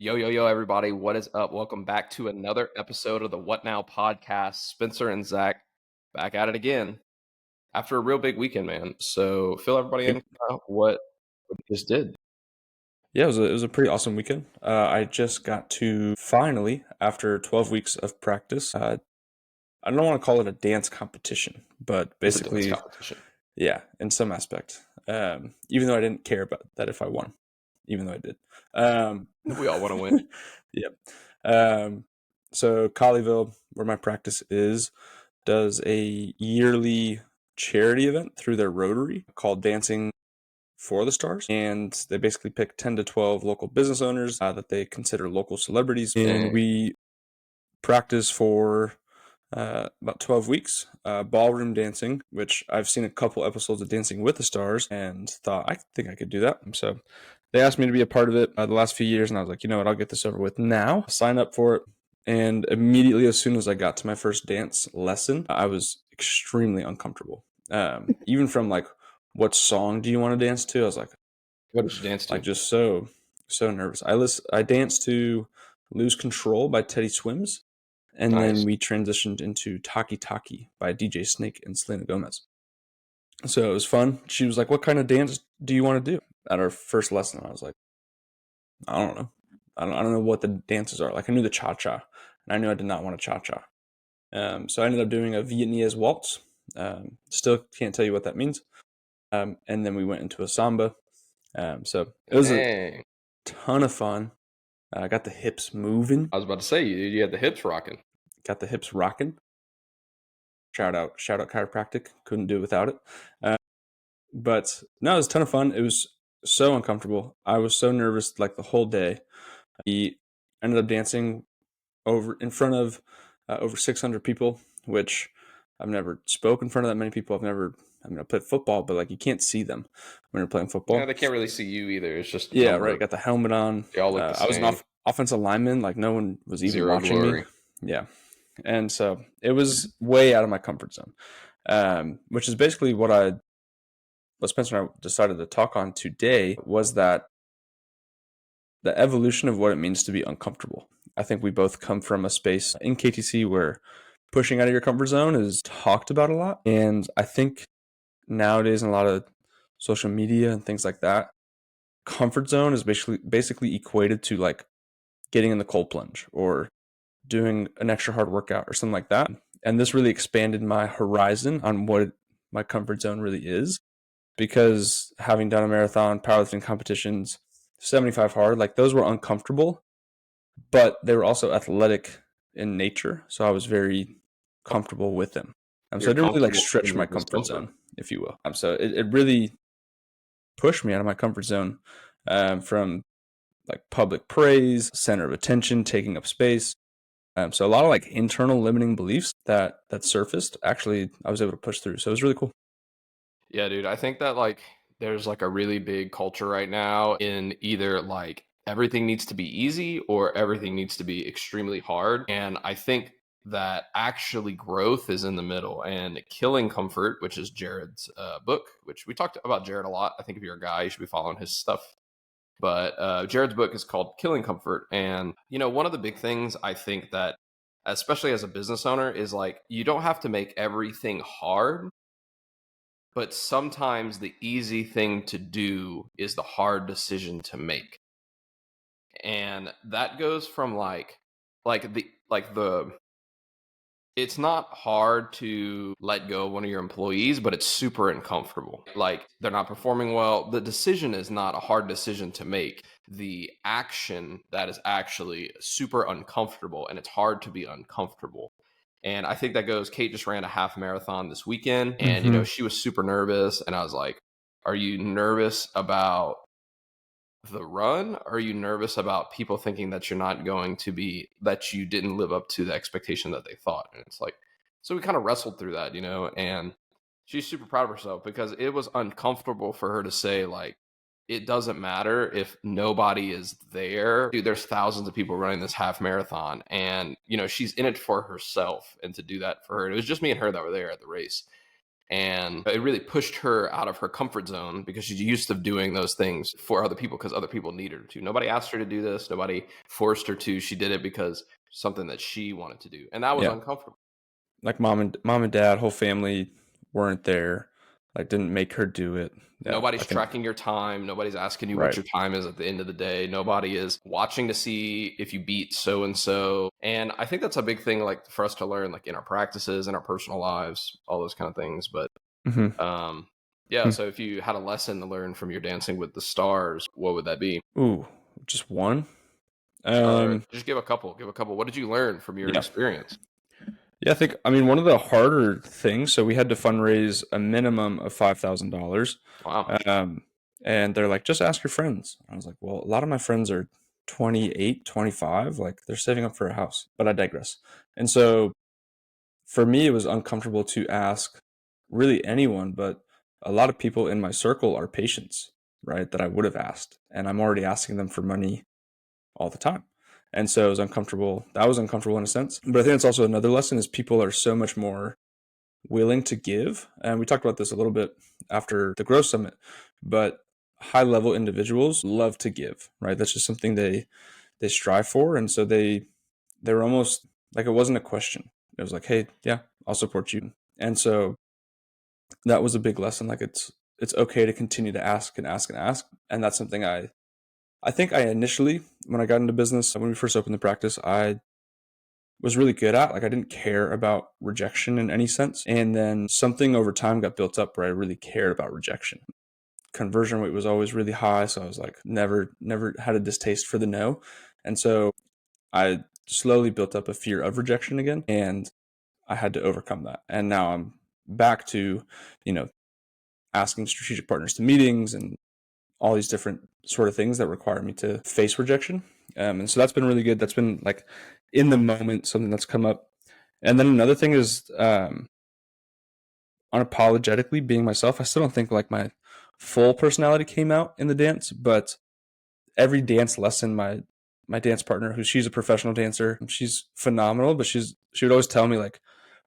Yo, yo, yo, everybody. What is up? Welcome back to another episode of the What Now podcast. Spencer and Zach back at it again after a real big weekend, man. So fill everybody in what you just did. Yeah, it was a pretty awesome weekend. I just got to finally, after 12 weeks of practice, I don't want to call it a dance competition, but It's a dance basically, competition. yeah, in some aspect. Even though I didn't care about that if I won, even though I did. We all want to win. Yeah. Um, so Colleyville, where my practice is, does a yearly charity event through their Rotary called Dancing for the Stars, and they basically pick 10 to 12 local business owners that they consider local celebrities, and we practice for about 12 weeks, ballroom dancing, which I've seen a couple episodes of Dancing with the Stars and thought, I think I could do that. So they asked me to be a part of it the last few years, and I was like, you know what, I'll get this over with now. Sign up for it. And immediately, as soon as I got to my first dance lesson, I was extremely uncomfortable. Even from like, what song do you want to dance to? I was like, What did you dance to? just so nervous. I danced to Lose Control by Teddy Swims, and Nice. then we transitioned into Taki Taki by DJ Snake and Selena Gomez. So it was fun. She was like, "What kind of dance do you want to do?" At our first lesson, I was like, "I don't know. I don't know what the dances are." Like I knew the cha cha, and I knew I did not want a cha cha. So I ended up doing a Vietnamese waltz. Still can't tell you what that means. And then we went into a samba. So it was a ton of fun. I got the hips moving. I was about to say you had the hips rocking. Got the hips rocking. Shout out chiropractic. Couldn't do it without it. But no, it was a ton of fun. It was so uncomfortable. I was so nervous like the whole day. We ended up dancing in front of over 600 people, which I've never spoke in front of that many people. I played football, but like you can't see them when you're playing football. Yeah, they can't really see you either. It's just yeah, right. Got the helmet on. They all look the I was an same. offensive lineman. Like no one was even Zero watching glory. me. Yeah, and so it was way out of my comfort zone, which is basically what Spencer and I decided to talk on today was that the evolution of what it means to be uncomfortable. I think we both come from a space in KTC where pushing out of your comfort zone is talked about a lot. And I think nowadays in a lot of social media and things like that, comfort zone is basically equated to like getting in the cold plunge or doing an extra hard workout or something like that. And this really expanded my horizon on what my comfort zone really is, because having done a marathon, powerlifting competitions, 75 hard, like those were uncomfortable, but they were also athletic in nature. So I was very comfortable with them. So I didn't really like stretch my comfort zone, if you will. So it really pushed me out of my comfort zone, from like public praise, center of attention, taking up space. So a lot of like internal limiting beliefs that surfaced, actually, I was able to push through. So it was really cool. Yeah, dude. I think that like there's like a really big culture right now in either like everything needs to be easy or everything needs to be extremely hard. And I think that actually growth is in the middle. And Killing Comfort, which is Jared's book, which we talked about Jared a lot. I think if you're a guy, you should be following his stuff. But Jared's book is called Killing Comfort. And, you know, one of the big things I think that, especially as a business owner, is like you don't have to make everything hard, but sometimes the easy thing to do is the hard decision to make. And that goes from it's not hard to let go of one of your employees, but it's super uncomfortable. Like they're not performing well. The decision is not a hard decision to make. The action that is actually super uncomfortable, and it's hard to be uncomfortable. And I think that goes, Kate just ran a half marathon this weekend, and you know, she was super nervous, and I was like, are you nervous about the run? Or are you nervous about people thinking that you're not going to be, that you didn't live up to the expectation that they thought? And it's like, so we kind of wrestled through that, you know, and she's super proud of herself because it was uncomfortable for her to say, like, it doesn't matter if nobody is there. Dude, there's thousands of people running this half marathon, and, you know, she's in it for herself, and to do that for her, it was just me and her that were there at the race. And it really pushed her out of her comfort zone because she's used to doing those things for other people because other people needed her to. Nobody asked her to do this. Nobody forced her to. She did it because something that she wanted to do. And that was Yeah. uncomfortable. Like mom and dad, whole family weren't there. Like didn't make her do it. Yeah. Nobody's I think tracking your time. Nobody's asking you what right. your time is at the end of the day. Nobody is watching to see if you beat so and so. And I think that's a big thing, like for us to learn, like in our practices, in our personal lives, all those kind of things. But Mm-hmm. yeah, so if you had a lesson to learn from your Dancing with the Stars, what would that be? Ooh, just one. Or just give a couple. Give a couple. What did you learn from your Yeah. experience? Yeah, I mean, one of the harder things, so we had to fundraise a minimum of $5,000. Wow. And they're like, just ask your friends. I was like, well, a lot of my friends are 28, 25, like they're saving up for a house, but I digress. And so for me, it was uncomfortable to ask really anyone, but a lot of people in my circle are patients, right? That I would have asked. And I'm already asking them for money all the time. And so it was uncomfortable. That was uncomfortable in a sense. But I think it's also another lesson is people are so much more willing to give. And we talked about this a little bit after the Growth Summit, but high level individuals love to give, right? That's just something they strive for. And so they were almost like it wasn't a question. It was like, hey, yeah, I'll support you. And so that was a big lesson. Like it's okay to continue to ask and ask and ask. And that's something I think I initially, when I got into business, when we first opened the practice, I was really good at. Like I didn't care about rejection in any sense. And then something over time got built up where I really cared about rejection. Conversion rate was always really high. So I was like, never had a distaste for the no. And so I slowly built up a fear of rejection again. And I had to overcome that. And now I'm back to, you know, asking strategic partners to meetings and all these different sort of things that require me to face rejection. And so that's been really good. That's been like in the moment, something that's come up. And then another thing is unapologetically being myself. I still don't think like my full personality came out in the dance, but every dance lesson, my dance partner, she's a professional dancer, she's phenomenal, but she would always tell me like,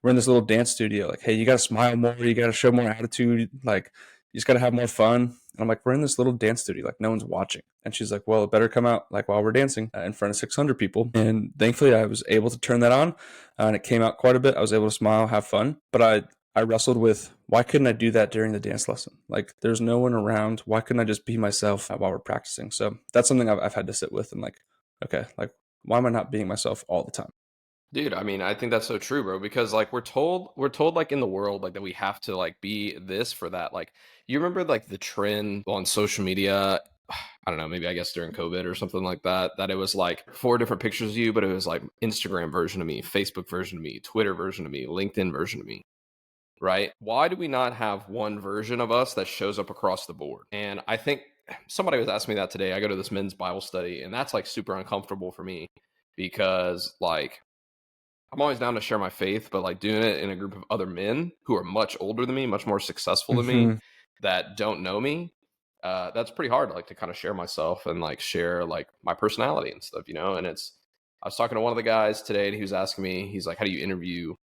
we're in this little dance studio, like, hey, you got to smile more, you got to show more attitude, like you just got to have more fun. And I'm like, we're in this little dance studio, like no one's watching. And she's like, well, it better come out like while we're dancing in front of 600 people. And thankfully I was able to turn that on and it came out quite a bit. I was able to smile, have fun, but I wrestled with why couldn't I do that during the dance lesson? Like there's no one around. Why couldn't I just be myself while we're practicing? So that's something I've had to sit with and like, okay, like why am I not being myself all the time? Dude, I mean, I think that's so true, bro, because like we're told like in the world like that we have to like be this for that. Like you remember like the trend on social media, I don't know, maybe I guess during COVID or something like that, that it was like 4 different pictures of you, but it was like Instagram version of me, Facebook version of me, Twitter version of me, LinkedIn version of me, right? Why do we not have one version of us that shows up across the board? And I think somebody was asking me that today. I go to this men's Bible study, and that's like super uncomfortable for me because like I'm always down to share my faith, but like doing it in a group of other men who are much older than me, much more successful than me, Mm-hmm. that don't know me, that's pretty hard, like to kind of share myself and like share like my personality and stuff, you know. And I was talking to one of the guys today, and he was asking me, he's like, "How do you interview,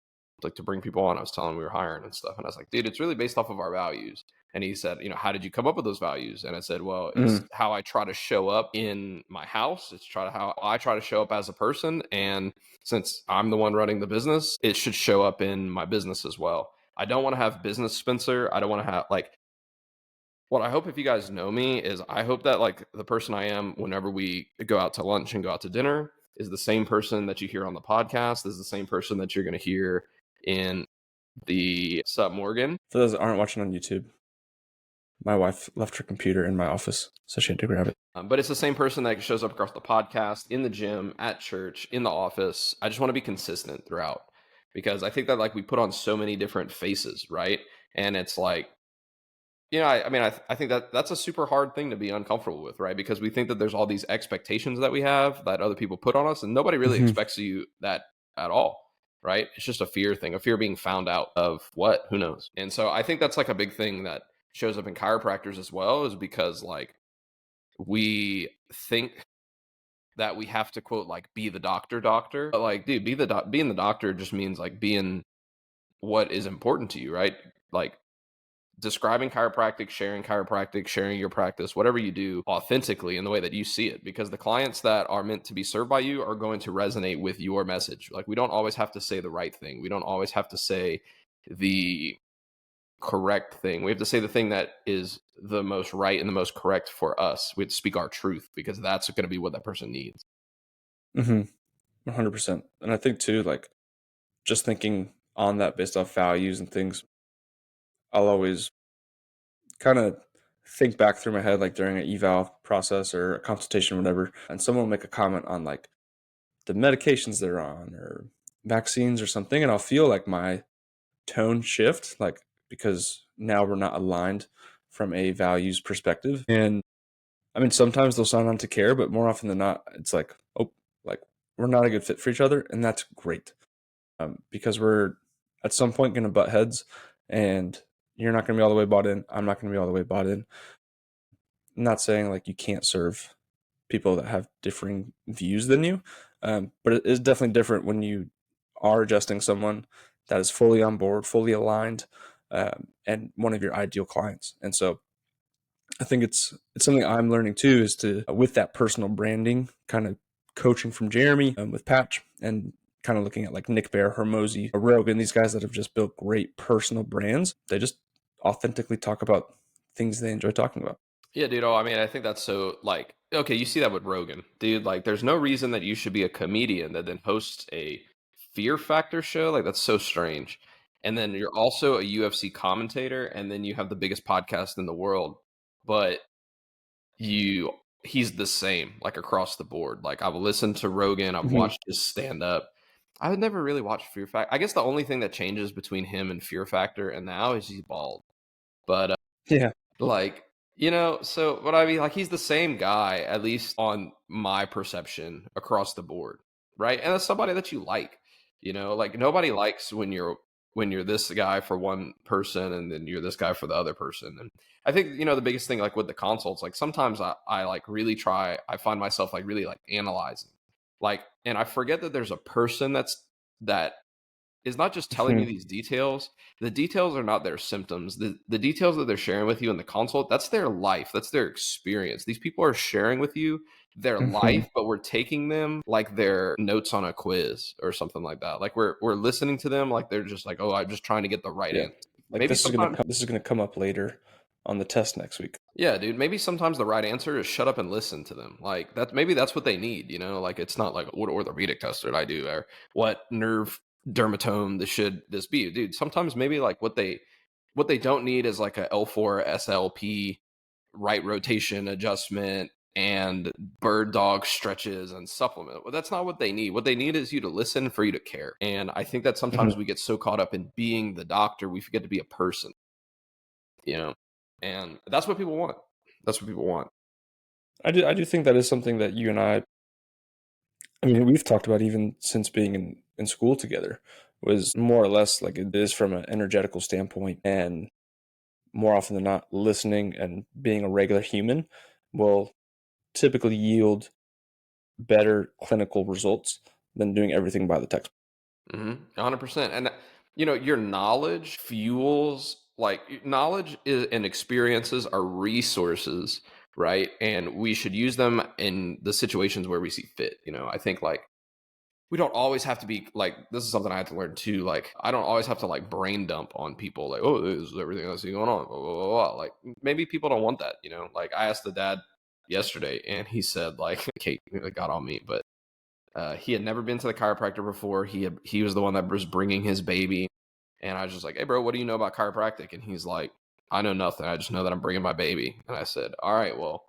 like to bring people on?" I was telling him we were hiring and stuff, and I was like, "Dude, it's really based off of our values." And he said, "You know, how did you come up with those values?" And I said, "Well, it's Mm-hmm. how I try to show up in my house. It's how I try to show up as a person, and since I'm the one running the business, it should show up in my business as well. I don't want to have business Spencer. I don't want to have like what I hope if you guys know me is I hope that like the person I am whenever we go out to lunch and go out to dinner is the same person that you hear on the podcast, is the same person that you're going to hear in the Sup Morgan." For those that aren't watching on YouTube, my wife left her computer in my office, so she had to grab it. But it's the same person that shows up across the podcast, in the gym, at church, in the office. I just want to be consistent throughout because I think that like we put on so many different faces, right? And it's like, you know, I mean, I think that that's a super hard thing to be uncomfortable with, right? Because we think that there's all these expectations that we have that other people put on us, and nobody really Mm-hmm. expects you that at all, right? It's just a fear thing, a fear of being found out of what, who knows? And so I think that's like a big thing that shows up in chiropractors as well, is because like we think that we have to quote like be the doctor, but like, dude, being the doctor just means like being what is important to you, right? Like describing chiropractic, sharing your practice, whatever you do authentically in the way that you see it, because the clients that are meant to be served by you are going to resonate with your message. Like, we don't always have to say the right thing. We don't always have to say the correct thing. We have to say the thing that is the most right and the most correct for us. We have to speak our truth, because that's going to be what that person needs. Mm-hmm. 100%. And I think too, like, just thinking on that based off values and things, I'll always kind of think back through my head, like during an eval process or a consultation or whatever, and someone will make a comment on like the medications they're on or vaccines or something, and I'll feel like my tone shift, like, because now we're not aligned from a values perspective. And I mean, sometimes they'll sign on to care, but more often than not, it's like, oh, like, we're not a good fit for each other, and that's great, because we're at some point going to butt heads, and you're not going to be all the way bought in. I'm not going to be all the way bought in. I'm not saying like you can't serve people that have differing views than you, but it is definitely different when you are adjusting someone that is fully on board, fully aligned, and one of your ideal clients. And so I think it's something I'm learning too, is to, with that personal branding, kind of coaching from Jeremy, with Patch, and kind of looking at like Nick Bear, Hermosi, Rogan, these guys that have just built great personal brands. They just authentically talk about things they enjoy talking about. Yeah, dude. Oh, I mean, I think that's so, like, okay, you see that with Rogan, dude. Like, there's no reason that you should be a comedian that then hosts a Fear Factor show. Like, that's so strange. And then you're also a UFC commentator, and then you have the biggest podcast in the world, but you he's the same, like, across the board. Like, I've listened to Rogan, I've Mm-hmm. watched his stand up. I would never really watch Fear Factor. I guess the only thing that changes between him and Fear Factor and now is he's bald. But Yeah. like, so what I mean, like, he's the same guy, at least on my perception, across the board, right? And that's somebody that you like, like, nobody likes when you're this guy for one person and then you're this guy for the other person. And I think, the biggest thing, like with the consults, like sometimes I like really I find myself like really like analyzing, like, and I forget that there's a person that is not just telling you Mm-hmm. these details. The details are not their symptoms. The details that they're sharing with you in the consult, that's their life. That's their experience. These people are sharing with you their Mm-hmm. life, but we're taking them like their notes on a quiz or something like that. Like, we're listening to them like they're just like, oh, I'm just trying to get the right Yeah. answer. Like, Maybe sometimes, this is gonna come up later on the test next week. yeah, dude. Maybe sometimes the right answer is shut up and listen to them. Like, maybe that's what they need. Like, it's not like, what orthopedic test did I do, or what nerve dermatome this be, dude. Sometimes maybe like what they don't need is like a L4 SLP, right rotation adjustment, and bird dog stretches and supplement. Well, that's not what they need. What they need is you to listen, for you to care. And I think that Mm-hmm. sometimes we get so caught up in being the doctor, we forget to be a person, you know. And that's what people want. That's what people want. I do think that is something that you and I mean, we've talked about even since being in school together, was more or less like it is from an energetical standpoint, and more often than not, listening and being a regular human will typically yield better clinical results than doing everything by the textbook. 100%. And your knowledge fuels, like, knowledge and experiences are resources, right? And we should use them in the situations where we see fit. I think, like, we don't always have to be like, this is something I had to learn too. Like, I don't always have to like brain dump on people, like, oh, this is everything I see going on, blah, blah, blah, blah. Like, maybe people don't want that. Like, I asked the dad yesterday, and he said, like, Kate got on me, but he had never been to the chiropractor before. He was the one that was bringing his baby, and I was just like, hey, bro, what do you know about chiropractic? And he's like, I know nothing. I just know that I'm bringing my baby. And I said, all right, well,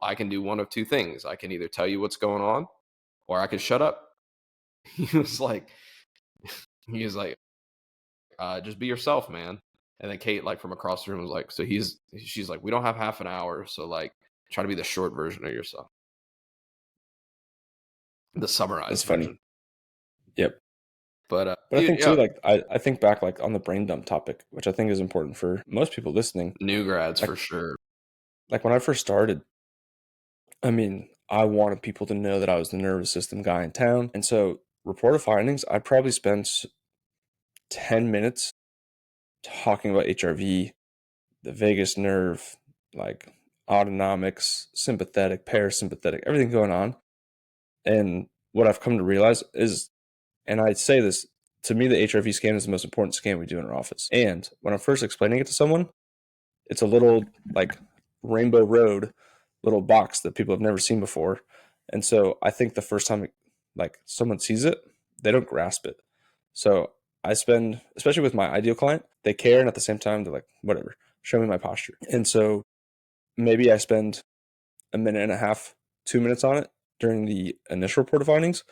I can do one of two things. I can either tell you what's going on, or I can shut up. he was like, he was like, just be yourself, man. And then Kate, like, from across the room, was like, she's like, we don't have half an hour, so, like, try to be the short version of yourself, the That's summarized funny. version. Yep. But But I dude, think too, yeah, like I think back like on the brain dump topic, which I think is important for most people listening. new grads Like for sure. like when I first started, I mean, I wanted people to know that I was the nervous system guy in town. And so, report of findings, I probably spent 10 minutes talking about HRV, the vagus nerve, like autonomics, sympathetic, parasympathetic, everything going on. And what I've come to realize is, and I say this, to me, the HRV scan is the most important scan we do in our office. And when I'm first explaining it to someone, it's a little like rainbow road little box that people have never seen before. And so I think the first time like someone sees it, they don't grasp it. So I spend, especially with my ideal client, they care, and at the same time they're like, whatever, show me my posture. And so maybe I spend a minute and a half, 2 minutes on it during the initial report of findings.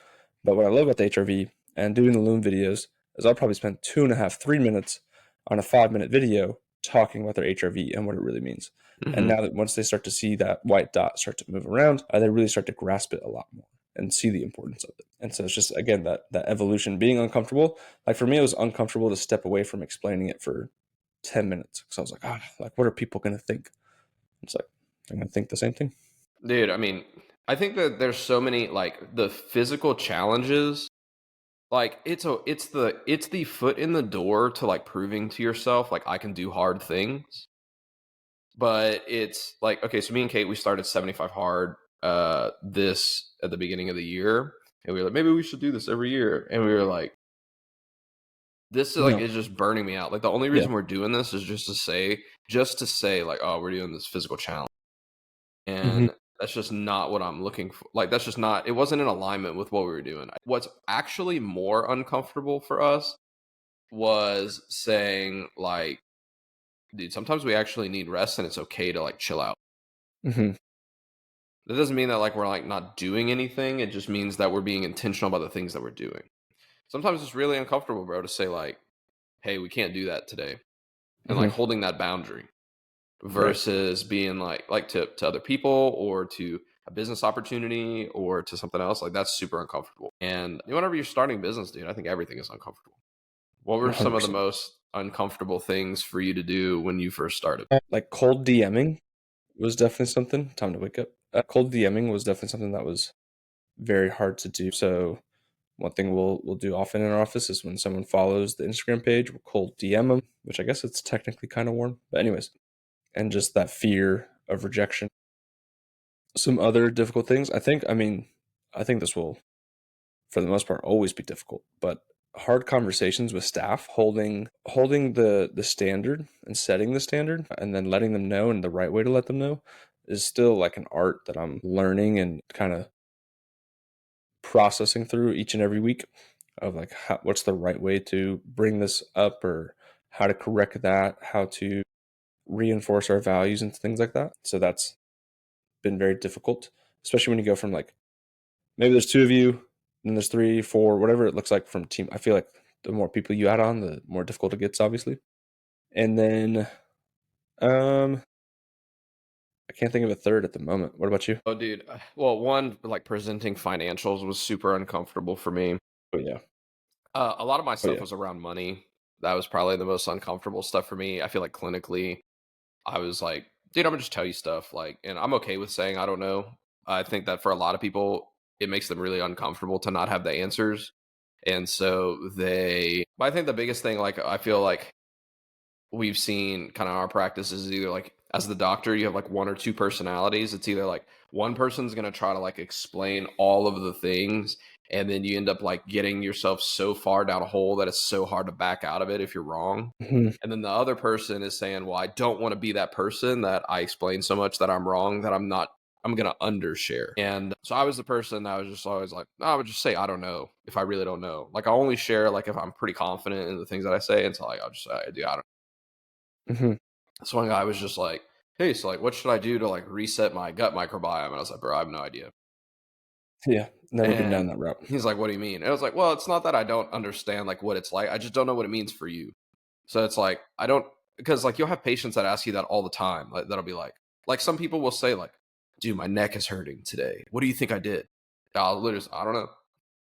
But what I love about the HRV and doing the Loom videos is I'll probably spend 2.5, 3 minutes on a 5-minute video talking about their HRV and what it really means. And now that once they start to see that white dot start to move around, they really start to grasp it a lot more and see the importance of it. And so it's just, again, that evolution, being uncomfortable. Like for me, it was uncomfortable to step away from explaining it for 10 minutes. Because I was like, like, what are people going to think? It's like, they're going to think the same thing. Dude, I mean, I think that there's so many, like, the physical challenges, like it's the foot in the door to like proving to yourself like I can do hard things. But it's like, okay, so me and Kate, we started 75 hard this at the beginning of the year, and we were like, maybe we should do this every year. And we were like, this is like, No. it's just burning me out. Like the only reason we're doing this is just to say like, oh, we're doing this physical challenge. And that's just not what I'm looking for. Like, that's just not, it wasn't in alignment with what we were doing. What's actually more uncomfortable for us was saying, like, dude, sometimes we actually need rest and it's okay to, like, chill out. That doesn't mean that, like, we're, like, not doing anything. It just means that we're being intentional about the things that we're doing. Sometimes it's really uncomfortable, bro, to say, like, hey, we can't do that today. And, like, holding that boundary. Versus being like to other people or to a business opportunity or to something else, like that's super uncomfortable. And whenever you're starting business, dude, I think everything is uncomfortable. What were some of the 100%. most uncomfortable things for you to do when you first started? Like cold DMing was definitely something. Time to wake up. Cold DMing was definitely something that was very hard to do. So one thing we'll do often in our office is when someone follows the Instagram page, we'll cold DM them, which I guess it's technically kind of warm. But anyways, and just that fear of rejection. Some other difficult things. I think this will, for the most part, always be difficult. But hard conversations with staff, holding the standard and setting the standard, and then letting them know and the right way to let them know, is still like an art that I'm learning and kind of processing through each and every week, of like what's the right way to bring this up, or how to correct that, how to reinforce our values and things like that. So that's been very difficult, especially when you go from like, maybe there's 2 of you, then there's 3, 4, whatever it looks like from team. I feel like the more people you add on, the more difficult it gets, obviously. And then I can't think of a third at the moment. What about you? Oh, dude. Well, one, like presenting financials was super uncomfortable for me. Oh yeah. A lot of my Oh stuff yeah. was around money. That was probably the most uncomfortable stuff for me. I feel like clinically, I was like, dude, I'm gonna just tell you stuff. Like, and I'm okay with saying I don't know. I think that for a lot of people, it makes them really uncomfortable to not have the answers. And so but I think the biggest thing, like, I feel like we've seen kind of our practice is either like, as the doctor, you have like one or two personalities. It's either like one person's going to try to like explain all of the things, and then you end up like getting yourself so far down a hole that it's so hard to back out of it if you're wrong. And then the other person is saying, well, I don't want to be that person that I explain so much that I'm wrong, that I'm going to undershare. And so I was the person that was just always like, no, I would just say, I don't know if I really don't know. Like I only share like if I'm pretty confident in the things that I say. And so like, I'll just say, I do. I don't. So one guy was just like, hey, so like, what should I do to like reset my gut microbiome? And I was like, bro, I have no idea. Yeah. Never been down And that route. he's like, what do you mean? And I was like, well, it's not that I don't understand like what it's like. I just don't know what it means for you. So it's like, I don't, because like you'll have patients that ask you that all the time. Like that'll be like some people will say like, dude, my neck is hurting today. What do you think I did? I'll literally, I don't know.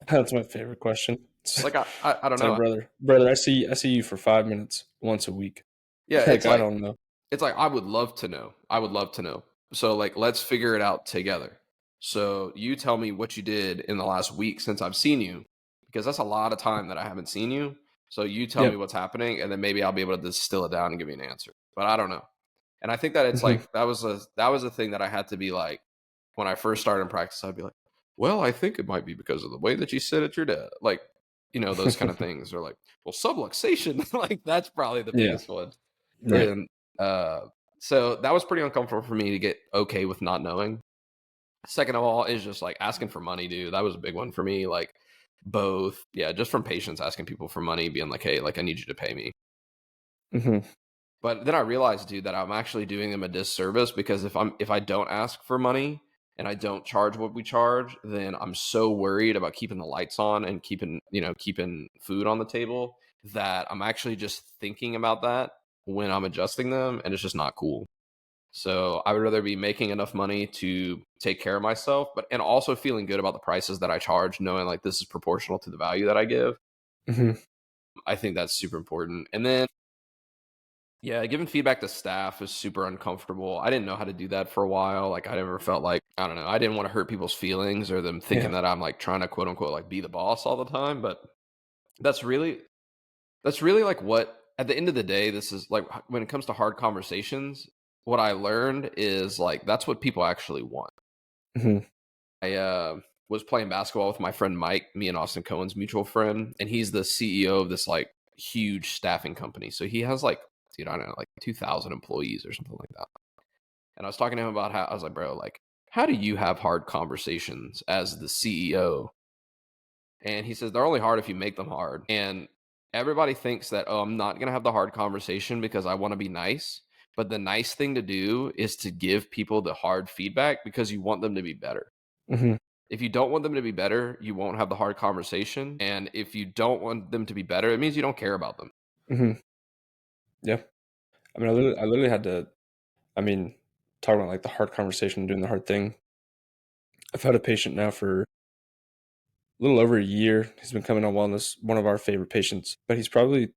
That's my favorite question. Like, I don't It's like, know. brother, I see you for 5 minutes once a week. Yeah. Like, I don't know. It's like, I would love to know. I would love to know. So like, let's figure it out together. So you tell me what you did in the last week since I've seen you, because that's a lot of time that I haven't seen you. So you tell me Yep. what's happening, and then maybe I'll be able to distill it down and give you an answer. But I don't know. And I think that it's Mhm. like that was a thing that I had to be like when I first started in practice. I'd be like, well, I think it might be because of the way that you sit at your desk, like those kind of things. Or like, well, subluxation, like that's probably the Yeah. biggest one. Right. And so that was pretty uncomfortable for me to get okay with not knowing. Second of all, is just like asking for money, dude. That was a big one for me. Like both, yeah, just from patients asking people for money, being like, hey, like I need you to pay me. Mhm. But then I realized, dude, that I'm actually doing them a disservice because if I don't ask for money and I don't charge what we charge, then I'm so worried about keeping the lights on and keeping food on the table that I'm actually just thinking about that when I'm adjusting them, and it's just not cool. So I would rather be making enough money to take care of myself, but and also feeling good about the prices that I charge, knowing like this is proportional to the value that I give. Mhm. I think that's super important. And then yeah, giving feedback to staff is super uncomfortable. I didn't know how to do that for a while. Like I never felt like, I don't know, I didn't want to hurt people's feelings or them thinking Yeah. that I'm like trying to quote unquote like be the boss all the time. But that's really that's really like what at the end of the day, this is like when it comes to hard conversations, what I learned is like that's what people actually want. Mhm. I was playing basketball with my friend Mike, me and Austin Cohen's mutual friend, and he's the CEO of this like huge staffing company. So he has like, dude, I don't know, like 2,000 employees or something like that. And I was talking to him about how I was like, bro, like, how do you have hard conversations as the CEO? And he says they're only hard if you make them hard. And everybody thinks that, oh, I'm not gonna have the hard conversation because I want to be nice. But the nice thing to do is to give people the hard feedback because you want them to be better. Mhm. If you don't want them to be better, you won't have the hard conversation. And if you don't want them to be better, it means you don't care about them. Mhm. Yeah. I mean, I literally had to. I mean, talking about like the hard conversation, doing the hard thing. I've had a patient now for a little over a year. He's been coming on wellness. One of our favorite patients, but he's probably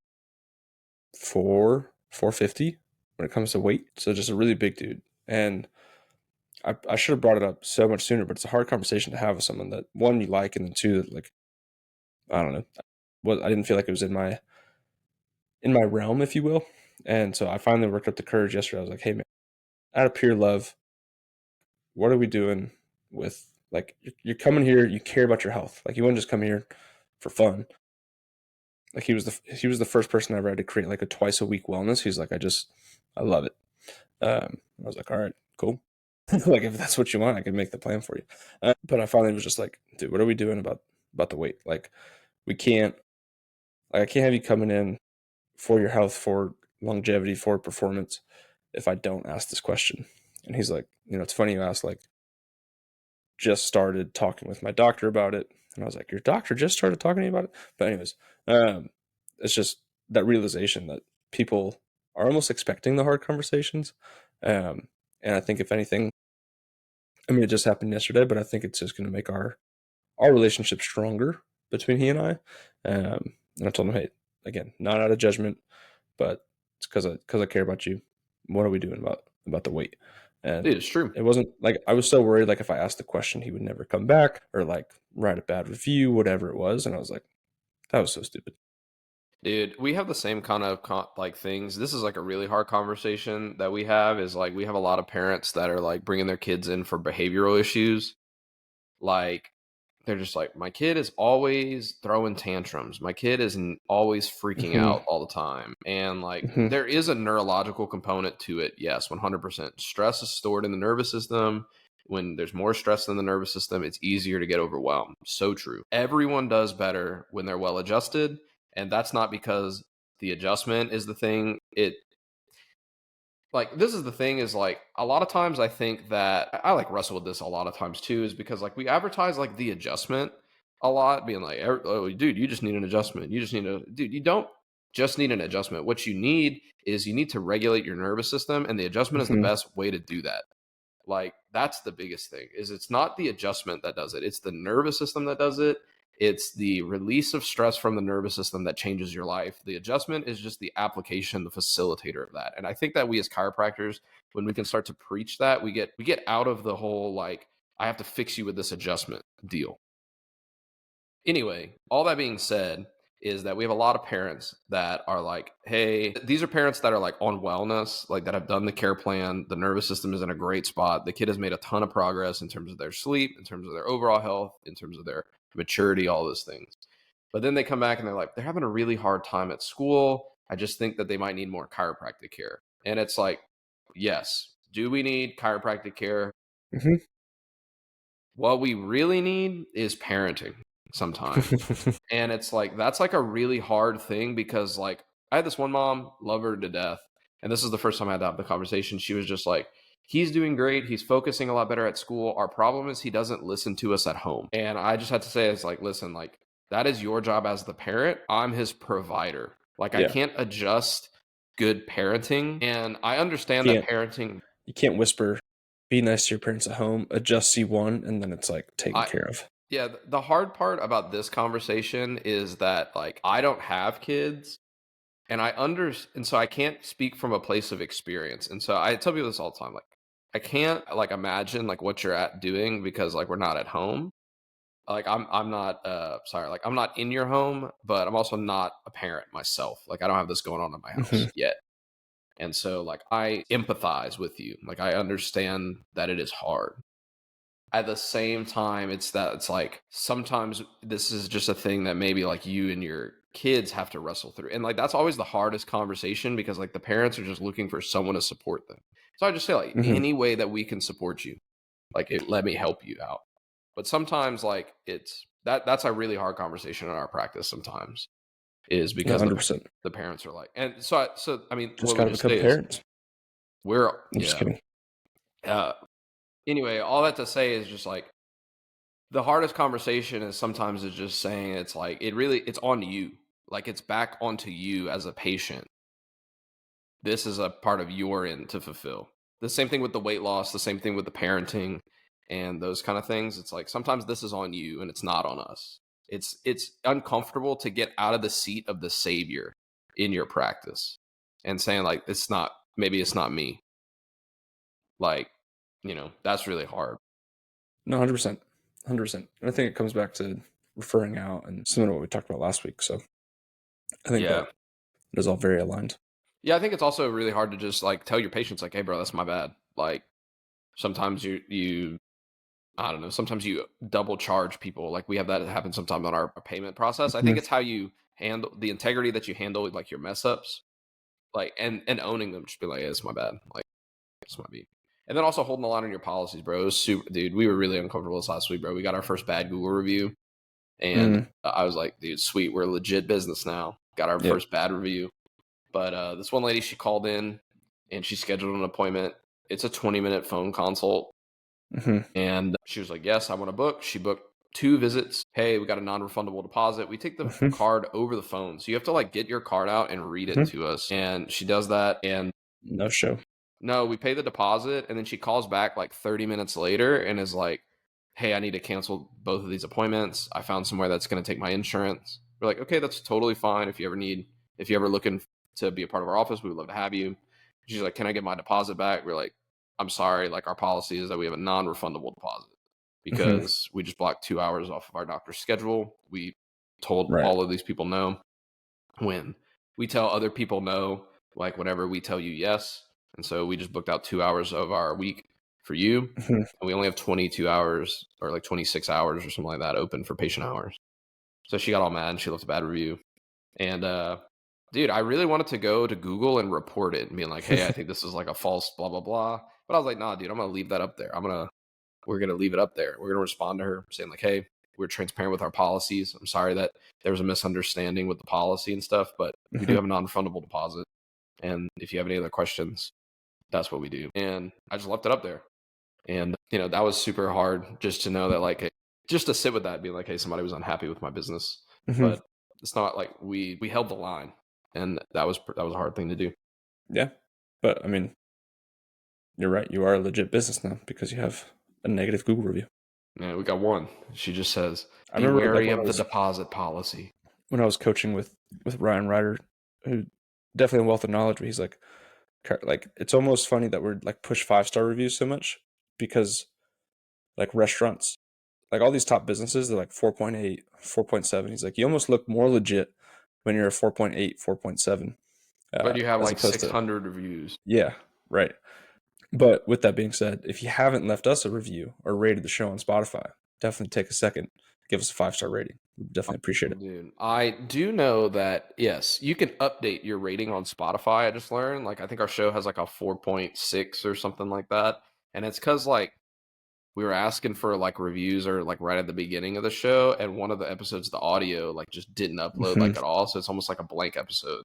450 when it comes to weight. So just a really big dude. And I should have brought it up so much sooner, but it's a hard conversation to have with someone that one you like, and then two that like I don't know. Well, I didn't feel like it was in my realm, if you will. And so I finally worked up the courage yesterday. I was like, hey man, out of pure love, what are we doing with like you're coming here, you care about your health. Like you wouldn't just come here for fun. Like he was the first person I ever had to create like a twice a week wellness. He's like, I love it. I was like, all right, cool. Like if that's what you want, I can make the plan for you. But I finally was just like, dude, what are we doing about the weight? Like we can't like I can't have you coming in for your health, for longevity, for performance if I don't ask this question. And he's like, it's funny you ask, like, just started talking with my doctor about it. And I was like, your doctor just started talking to you about it? But anyways, um, it's just that realization that people are almost expecting the hard conversations. Um, and I think if anything, I mean, it just happened yesterday, but I think it's just going to make our relationship stronger between he and I. And I told him, hey, again, not out of judgment, but it's because I care about you. What are we doing about the weight? And Dude, it's true. it wasn't like I was so worried like if I asked the question he would never come back or like write a bad review, whatever it was. And I was like, that was so stupid. Dude, we have the same kind of like things. This is like a really hard conversation that we have is like we have a lot of parents that are like bringing their kids in for behavioral issues. Like they're just like, my kid is always throwing tantrums. My kid is always freaking Hmm. out all the time. And like Hmm. there is a neurological component to it. Yes, 100%. Stress is stored in the nervous system. When there's more stress in the nervous system, it's easier to get overwhelmed. So true. Everyone does better when they're well adjusted. And that's not because the adjustment is the thing. This is the thing is like a lot of times I think that I like wrestle with this a lot of times too is because like we advertise like the adjustment a lot being like, oh dude, you just need an adjustment, you just need a dude, you don't just need an adjustment. What you need is you need to regulate your nervous system, and the adjustment is the Hmm. best way to do that. Like that's the biggest thing is it's not the adjustment that does it, it's the nervous system that does it. It's the release of stress from the nervous system that changes your life. The adjustment is just the application, the facilitator of that. And I think that we as chiropractors, when we can start to preach that, we get out of the whole like I have to fix you with this adjustment deal. Anyway, all that being said, is that we have a lot of parents that are like, hey, these are parents that are like on wellness, like that have done the care plan. The nervous system is in a great spot. The kid has made a ton of progress in terms of their sleep, in terms of their overall health, in terms of their maturity, all those things. But then they come back and they're like, they're having a really hard time at school. I just think that they might need more chiropractic care. And it's like, yes, do we need chiropractic care? Mm-hmm. What we really need is parenting sometimes. And it's like, that's like a really hard thing because like I had this one mom, love her to death. And this is the first time I had to have the conversation. She was just like, he's doing great. He's focusing a lot better at school. Our problem is he doesn't listen to us at home. And I just had to say, it's like, listen, like that is your job as the parent. I'm his provider. Like I Yeah. can't adjust good parenting. And I understand that parenting. You can't whisper, be nice to your parents at home, adjust C1, and then it's like taken care of. Yeah, the hard part about this conversation is that like I don't have kids and and so I can't speak from a place of experience. And so I tell people this all the time, like I can't like imagine like what you're at doing because like we're not at home. Like I'm not sorry, like I'm not in your home, but I'm also not a parent myself. Like I don't have this going on in my house yet. And so like I empathize with you. Like I understand that it is hard. At the same time, it's like sometimes this is just a thing that maybe like you and your kids have to wrestle through. And like that's always the hardest conversation because like the parents are just looking for someone to support them. So I just say like any way that we can support you, like let me help you out. But sometimes like it's that's a really hard conversation in our practice sometimes is because 100%. the parents are like, and so I mean, Just what we gotta just become say parents. is we're I'm just kidding. Anyway, all that to say is just like the hardest conversation is sometimes is just saying it's like it's on you. Like it's back onto you as a patient. This is a part of your end to fulfill. The same thing with the weight loss, the same thing with the parenting and those kind of things. It's like sometimes this is on you and it's not on us. It's uncomfortable to get out of the seat of the savior in your practice and saying like maybe it's not me. Like, that's really hard. No, 100%. 100%. I think it comes back to referring out and similar to what we talked about last week. So I think that it is all very aligned. Yeah, I think it's also really hard to just like tell your patients like, hey bro, that's my bad. Like sometimes you I don't know, sometimes you double charge people. Like we have that happen sometimes on our payment process. I think it's how you handle the integrity that you handle like your mess ups. Like and owning them, just be like, hey, it's my bad. Like this might be. And then also holding the line on your policies, bro. It was super, dude. We were really uncomfortable this last week, bro. We got our first bad Google review, and I was like, dude, sweet, we're a legit business now. Got our first bad review. But this one lady, she called in and she scheduled an appointment. It's a 20-minute phone consult. And she was like, yes, I want to book. She booked 2 visits. Hey, we got a non-refundable deposit. We take the card over the phone. So you have to like get your card out and read it to us. And she does that. And no show. No, we pay the deposit. And then she calls back like 30 minutes later and is like, hey, I need to cancel both of these appointments. I found somewhere that's going to take my insurance. We're like, okay, that's totally fine. If you ever looking to be a part of our office, we would love to have you. She's like, can I get my deposit back? We're like, I'm sorry. Like our policy is that we have a non-refundable deposit because we just blocked 2 hours off of our doctor's schedule. We told all of these people no. When we tell other people no, like whenever we tell you yes. And so we just booked out 2 hours of our week for you. And we only have 22 hours or like 26 hours or something like that open for patient hours. So she got all mad and she left a bad review. And dude, I really wanted to go to Google and report it and being like, hey, I think this is like a false blah, blah, blah. But I was like, nah, dude, I'm going to leave that up there. We're going to leave it up there. We're going to respond to her saying like, hey, we're transparent with our policies. I'm sorry that there was a misunderstanding with the policy and stuff, but we do have a non-refundable deposit. And if you have any other questions, that's what we do. And I just left it up there. And, that was super hard just to know that like, just to sit with that being like, hey, somebody was unhappy with my business, but it's not like we held the line, and that was a hard thing to do. Yeah. But I mean, you're right. You are a legit business now because you have a negative Google review. Yeah, we got one. She just says, be wary of the deposit policy. When I was coaching with Ryan Ryder, who definitely a wealth of knowledge, but he's like it's almost funny that we're like push 5-star reviews so much because like restaurants, like all these top businesses, they're like 4.8, 4.7. He's like, you almost look more legit when you're a 4.8, 4.7. But you have as like opposed to 600 reviews. Yeah, right. But with that being said, if you haven't left us a review or rated the show on Spotify, definitely take a second, give us a 5-star rating. We definitely appreciate it. Dude, I do know that, yes, you can update your rating on Spotify. I just learned, like, I think our show has like a 4.6 or something like that. And it's because, like, we were asking for like reviews or like right at the beginning of the show. And one of the episodes, the audio, like, just didn't upload like at all. So it's almost like a blank episode.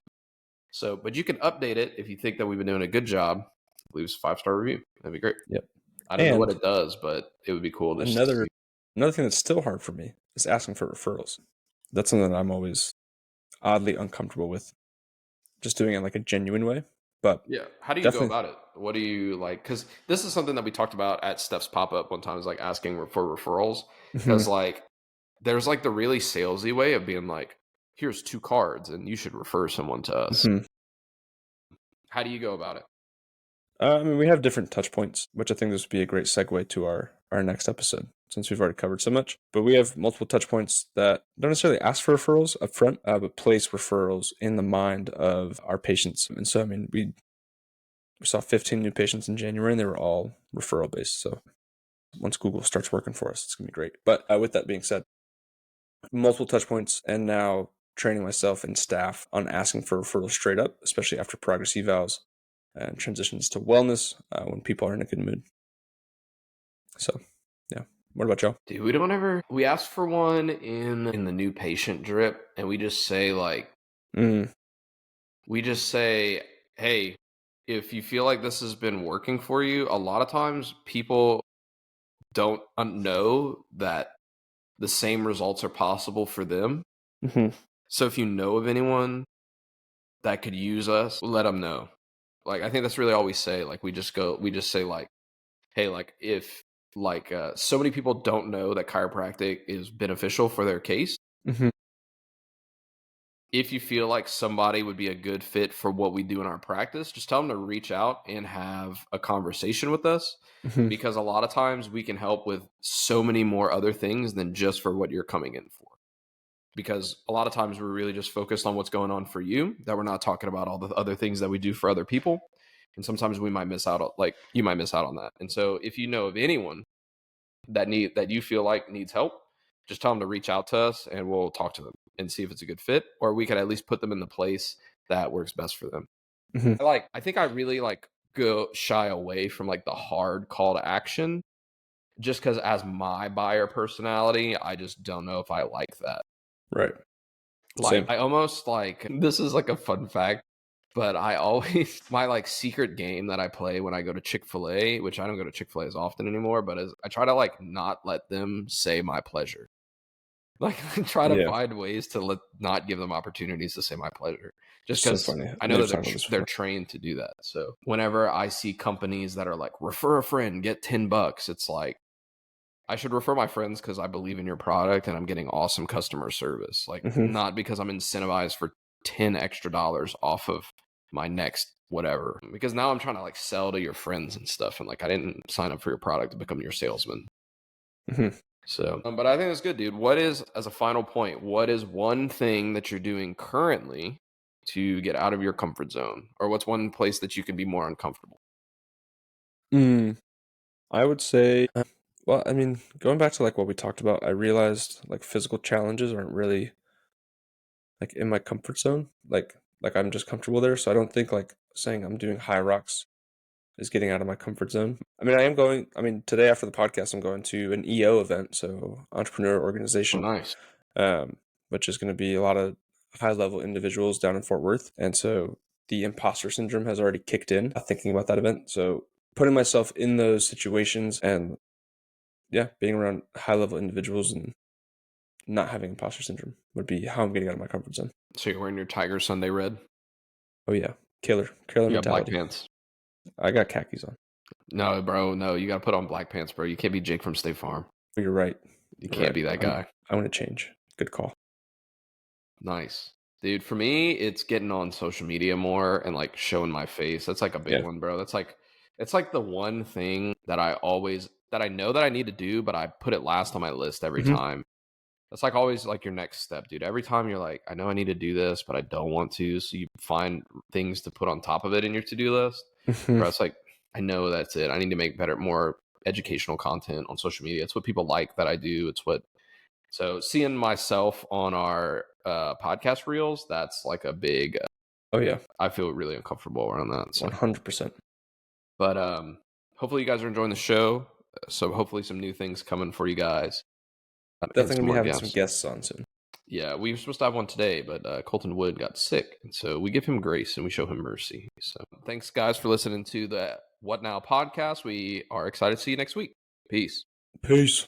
So, but you can update it if you think that we've been doing a good job. Leave us a 5-star review. That'd be great. Yep. I don't know what And it does, but it would be cool to another see. thing that's still hard for me is asking for referrals. That's something that I'm always oddly uncomfortable with, just doing it in like a genuine way. But Yeah. How do you go definitely, about it? What do you like? Because this is something that we talked about at Steph's pop up one time, is like asking for referrals. Because Mhm. like there's like the really salesy way of being like, here's 2 cards and you should refer someone to us. Mhm. How do you go about it? I mean, we have different touch points, which I think this would be a great segue to our next episode, since we've already covered so much. But we have multiple touch points that don't necessarily ask for referrals up front, but place referrals in the mind of our patients. And so, I mean, we saw 15 new patients in January, and they were all referral based. So once Google starts working for us, it's going to be great. But with that being said, multiple touch points, and now training myself and staff on asking for referrals straight up, especially after progress evals and transitions to wellness when people are in a good mood. So, yeah. What about y'all? Dude, we ask for one in the new patient drip, and we just say like, Mm, hey, if you feel like this has been working for you, a lot of times people don't know that the same results are possible for them. hmm So if you know of anyone that could use us, let them know. Like, I think that's really all we say. Like, we just say like, hey, like, if like so many people don't know that chiropractic is beneficial for their case. hmm If you feel like somebody would be a good fit for what we do in our practice, just tell them to reach out and have a conversation with us, hmm because a lot of times we can help with so many more other things than just for what you're coming in for. Because a lot of times we're really just focused on what's going on for you, that we're not talking about all the other things that we do for other people. And sometimes we might miss out on, like, you might miss out on that. And so if you know of anyone that you feel like needs help, just tell them to reach out to us and we'll talk to them and see if it's a good fit, or we could at least put them in the place that works best for them. hmm I think I really like go shy away from like the hard call to action, just because as my buyer personality, I just don't know if I like that. Right. Like, Same. I almost like, this is like a fun fact, but I always, my like secret game that I play when I go to Chick-fil-A, which I don't go to Chick-fil-A as often anymore, but as I try to like not let them say my pleasure. Like, I try to Yeah. find ways to not give them opportunities to say my pleasure, just It's so because funny. I We've know that talked about this they're before. trained to do that. So whenever I see companies that are like, refer a friend, get $10, it's like, I should refer my friends because I believe in your product and I'm getting awesome customer service. Like, hmm not because I'm incentivized for 10 extra dollars off of my next whatever. Because now I'm trying to like sell to your friends and stuff. And like, I didn't sign up for your product to become your salesman. hmm So, but I think that's good, dude. What is, as a final point, what is one thing that you're doing currently to get out of your comfort zone? Or what's one place that you can be more uncomfortable? Mm, I would say, well, I mean, going back to like what we talked about, I realized like physical challenges aren't really like in my comfort zone. Like I'm just comfortable there. So I don't think like saying I'm doing high rocks is getting out of my comfort zone. I mean, today after the podcast, I'm going to an EO event, so entrepreneur Oh, organization, nice. um, which is going to be a lot of high level individuals down in Fort Worth. And so the imposter syndrome has already kicked in thinking about that event. So putting myself in those situations and yeah, being around high level individuals and not having imposter syndrome would be how I'm getting out of my comfort zone. So you're wearing your Tiger Sunday red? Oh yeah, killer You got black mentality. pants. I got khakis on. No, bro. No, you got to put on black pants, bro. You can't be Jake from State Farm. But you're right. You You're can't right. be that guy. I'm going to change. Good call. Nice. Dude, for me, it's getting on social media more and like showing my face. That's like a big Yeah. one, bro. It's like the one thing that I know that I need to do, but I put it last on my list every hmm time. That's like always like your next step, dude. Every time you're like, I know I need to do this, but I don't want to. So you find things to put on top of it in your to-do list. Bro, it's like, I know that's it. I need to make more educational content on social media. It's what people like that I do. So seeing myself on our podcast reels, that's like a big, Oh yeah, I feel really uncomfortable around that. So 100%. But hopefully you guys are enjoying the show. So hopefully some new things coming for you guys. And Definitely some gonna be more having some guests. guests on soon. Yeah, we were supposed to have one today, but Colton Wood got sick. And so we give him grace and we show him mercy. So thanks, guys, for listening to the What Now podcast. We are excited to see you next week. Peace. Peace.